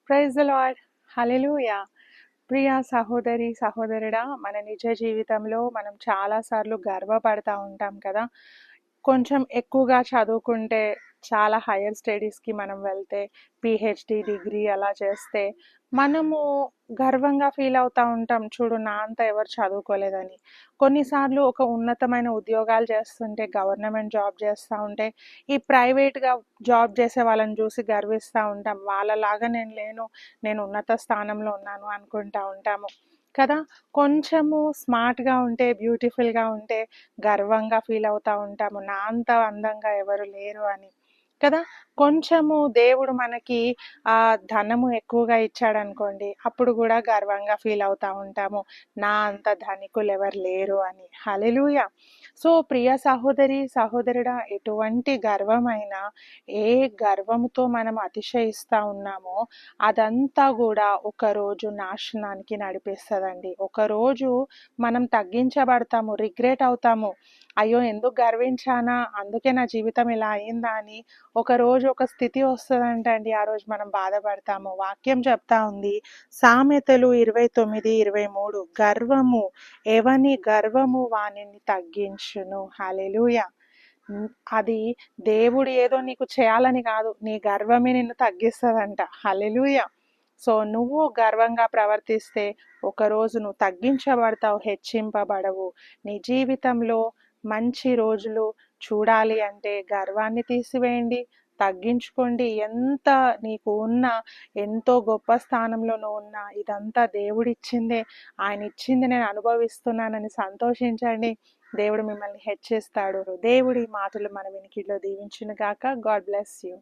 Praise the Lord. Hallelujah. ప్రియ సహోదరి, సహోదరుడా, మన నిజ జీవితంలో మనం చాలాసార్లు గర్వపడతా ఉంటాం కదా! కొంచెం ఎక్కువగా చదువుకుంటే, చాలా హైయర్ స్టడీస్‌కి మనం వెళ్తే, పీహెచ్‌డీ డిగ్రీ అలా చేస్తే, మనము గర్వంగా ఫీల్ అవుతా ఉంటాం. చూడు నా అంత ఎవరు చదువుకోలేదని. కొన్నిసార్లు ఒక ఉన్నతమైన ఉద్యోగాలు చేస్తుంటే, గవర్నమెంట్ జాబ్ చేస్తా ఉంటే, ఈ ప్రైవేట్‌గా జాబ్ చేసే వాళ్ళని చూసి గర్విస్తూ ఉంటాం. వాళ్ళలాగా నేను లేను, నేను ఉన్నత స్థానంలో ఉన్నాను అనుకుంటా ఉంటాము కదా! కొంచెము స్మార్ట్‌గా ఉంటే, బ్యూటిఫుల్‌గా ఉంటే గర్వంగా ఫీల్ అవుతా ఉంటాము. నా అంత అందంగా ఎవరు లేరు అని కదా! కొంచెము దేవుడు మనకి ధనము ఎక్కువగా ఇచ్చాడనుకోండి, అప్పుడు కూడా గర్వంగా ఫీల్ అవుతా ఉంటాము. నా అంత ధనికులు ఎవరు లేరు అని. హల్లెలూయా. సో ప్రియ సహోదరి, సహోదరుడా, ఎటువంటి గర్వమైనా, ఏ గర్వంతో మనం అతిశయిస్తా ఉన్నామో అదంతా కూడా ఒకరోజు నాశనానికి నడిపిస్తుందండి. ఒకరోజు మనం తగ్గించబడతాము, రిగ్రెట్ అవుతాము. అయ్యో ఎందుకు గర్వించానా, అందుకే నా జీవితం ఇలా అయిందా అని ఒకరోజు ఒక స్థితి వస్తుందంటండి. ఆ రోజు మనం బాధపడతాము. వాక్యం చెప్తా ఉంది, సామెతలు 29:23, గర్వము ఎవని గర్వము వానిని తగ్గించును. హల్లెలూయా. అది దేవుడు ఏదో నీకు చేయాలని కాదు, నీ గర్వమే నిన్ను తగ్గిస్తుందంట. హల్లెలూయా. సో నువ్వు గర్వంగా ప్రవర్తిస్తే ఒకరోజు నువ్వు తగ్గించబడతావు, హెచ్చింపబడవు. నీ జీవితంలో మంచి రోజులు చూడాలి అంటే గర్వాన్ని తీసివేయండి, తగ్గించుకోండి. ఎంత నీకు ఉన్నా, ఎంతో గొప్ప స్థానంలో నువ్వు ఉన్నా, ఇదంతా దేవుడిచ్చిందే, ఆయన ఇచ్చింది నేను అనుభవిస్తున్నానని సంతోషించండి. దేవుడు మిమ్మల్ని హెచ్చిస్తాడు. దేవుడి మాటలు మన వినికిడిలో దీవించును గాక. God bless you.